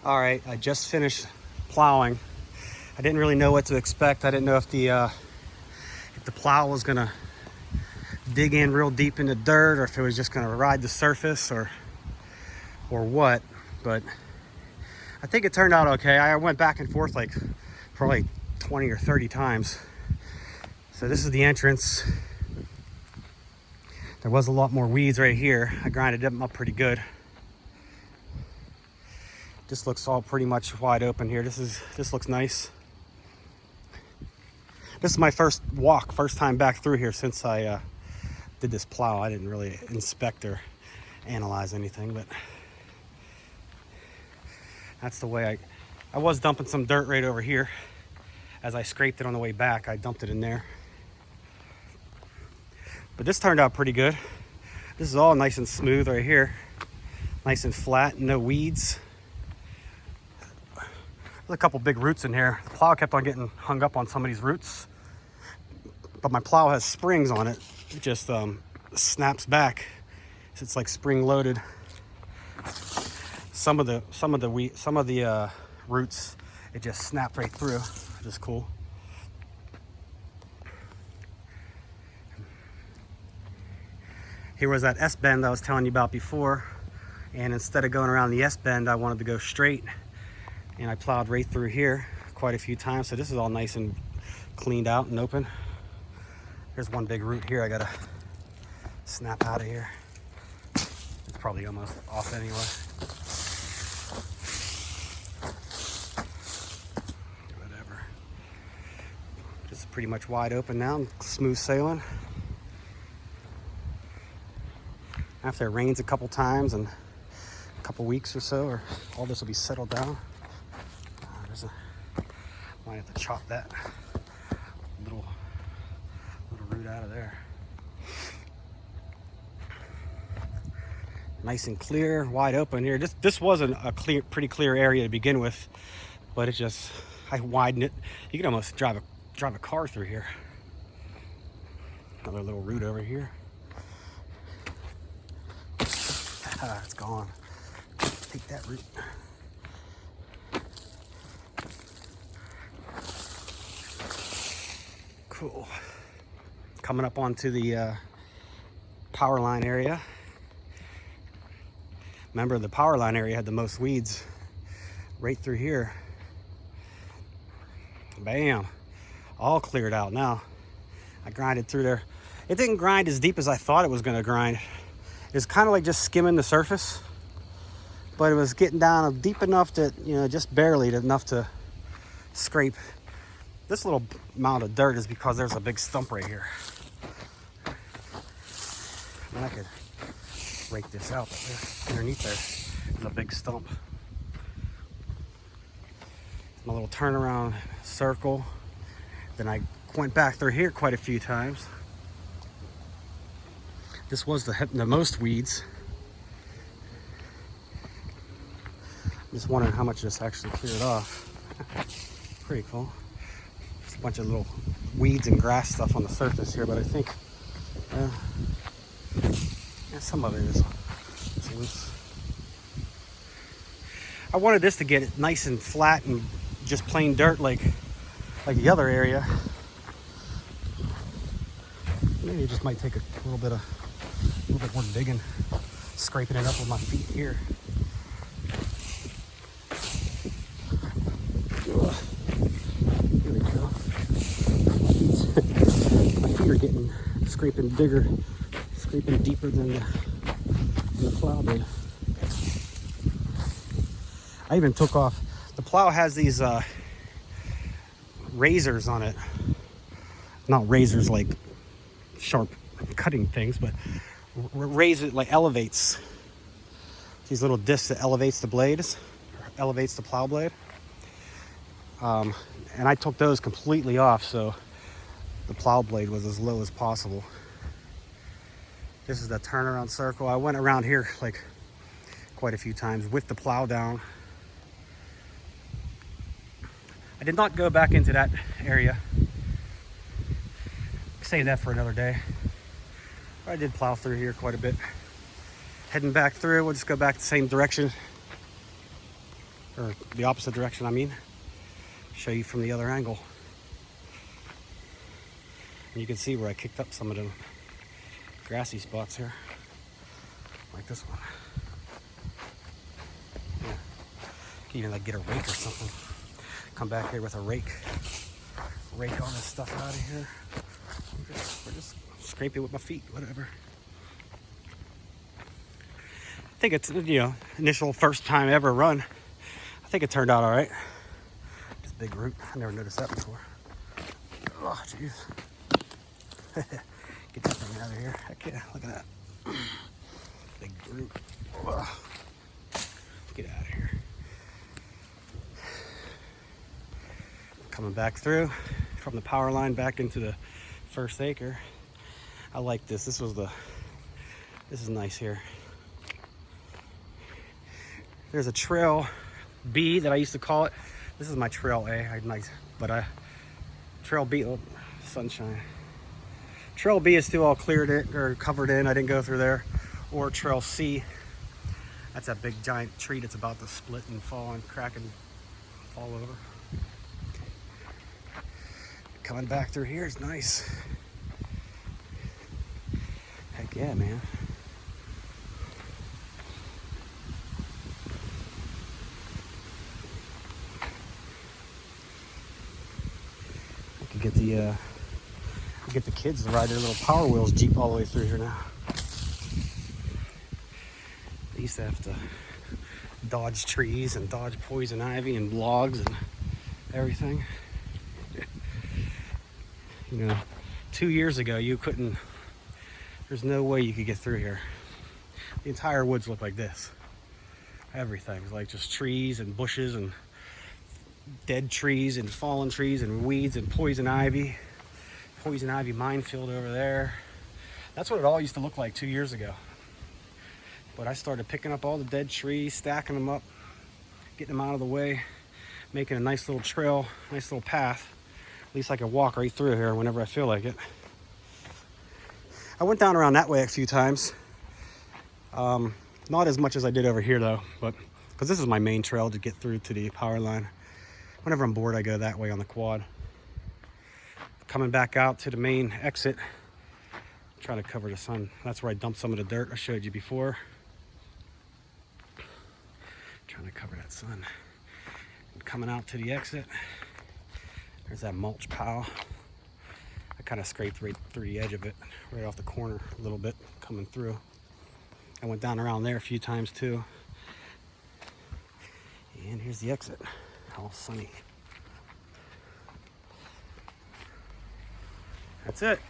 All right, I just finished plowing. I didn't really know what to expect. I didn't know if the plow was gonna dig in real deep in the dirt, or if it was just gonna ride the surface, or what. But I think it turned out okay. I went back and forth like probably 20 or 30 times. So this is the entrance. There was a lot more weeds right here. I grinded them up pretty good. This looks all pretty much wide open here. This looks nice. This is my first time back through here since I did this plow. I didn't really inspect or analyze anything, but that's the way I was dumping some dirt right over here. As I scraped it on the way back, I dumped it in there. But this turned out pretty good. This is all nice and smooth right here. Nice and flat, no weeds. There's a couple big roots in here. The plow kept on getting hung up on some of these roots, but my plow has springs on it. It just snaps back. It's like spring loaded. Some of the roots, it just snapped right through, which is cool. Here was that S-bend I was telling you about before, and instead of going around the S-bend, I wanted to go straight, and I plowed right through here quite a few times. So this is all nice and cleaned out and open. There's one big root here I gotta snap out of here. It's probably almost off anyway. Whatever. This is pretty much wide open now, smooth sailing. After it rains a couple times in a couple weeks or so, or all this will be settled down. Might have to chop that little root out of there. Nice and clear, wide open here. This wasn't a pretty clear area to begin with, but I widened it. You can almost drive a car through here. Another little root over here. It's gone. Take that root. Cool. Coming up onto the power line area. Remember, the power line area had the most weeds right through here. Bam. All cleared out now. I grinded through there. It didn't grind as deep as I thought it was going to grind. It's kind of like just skimming the surface, but it was getting down deep enough that, just barely enough to scrape. This little amount of dirt is because there's a big stump right here. I could rake this out, but underneath there's a big stump. My little turnaround circle. Then I went back through here quite a few times. This was the most weeds. I'm just wondering how much this actually cleared off. Pretty cool. Just a bunch of little weeds and grass stuff on the surface here, but I think some of it is loose. I wanted this to get it nice and flat and just plain dirt like the other area. Maybe it just might take a little bit more digging, scraping it up with my feet here. Here we go. My feet are getting scraping deeper than the plow did. I even took off. The plow has these razors on it. Not razors like sharp cutting things, but razor like elevates. These little discs that elevates the blades, elevates the plow blade. And I took those completely off, so the plow blade was as low as possible. This is the turnaround circle. I went around here like quite a few times with the plow down. I did not go back into that area. Save that for another day. I did plow through here quite a bit. Heading back through, we'll just go back the same direction or the opposite direction, I mean. Show you from the other angle. And you can see where I kicked up some of the grassy spots here, like this one. Yeah. You can even like get a rake or something. Come back here with a rake all this stuff out of here. Or just scrape it with my feet, whatever. I think it's, initial first time ever run. I think it turned out all right. Just big root. I never noticed that before. Oh, jeez. Get that thing out of here. Heck yeah, look at that. Big root. Ugh. Get out of here. Coming back through from the power line back into the first acre. I like this. This is nice here. There's a trail B that I used to call it. This is my trail A. Trail B, oh, sunshine. Trail B is still all cleared in or covered in. I didn't go through there. Or Trail C. That's that big giant tree that's about to split and fall and crack and fall over. Coming back through here is nice. Heck yeah, man. I could get the kids to ride their little Power Wheels Jeep all the way through here now. They used to have to dodge trees and dodge poison ivy and logs and everything. 2 years ago there's no way you could get through here. The entire woods looked like this. Everything was like just trees and bushes and dead trees and fallen trees and weeds and poison ivy minefield over there. That's what it all used to look like 2 years ago. But I started picking up all the dead trees, stacking them up, getting them out of the way, making a nice little trail, nice little path. At least I can walk right through here whenever I feel like it. I went down around that way a few times. Not as much as I did over here though, but because this is my main trail to get through to the power line. Whenever I'm bored, I go that way on the quad. Coming back out to the main exit, try to cover the sun. That's where I dumped some of the dirt I showed you before. Trying to cover that sun. And coming out to the exit, there's that mulch pile. I kind of scraped right through the edge of it, right off the corner a little bit, coming through. I went down around there a few times too. And here's the exit, all sunny. That's it.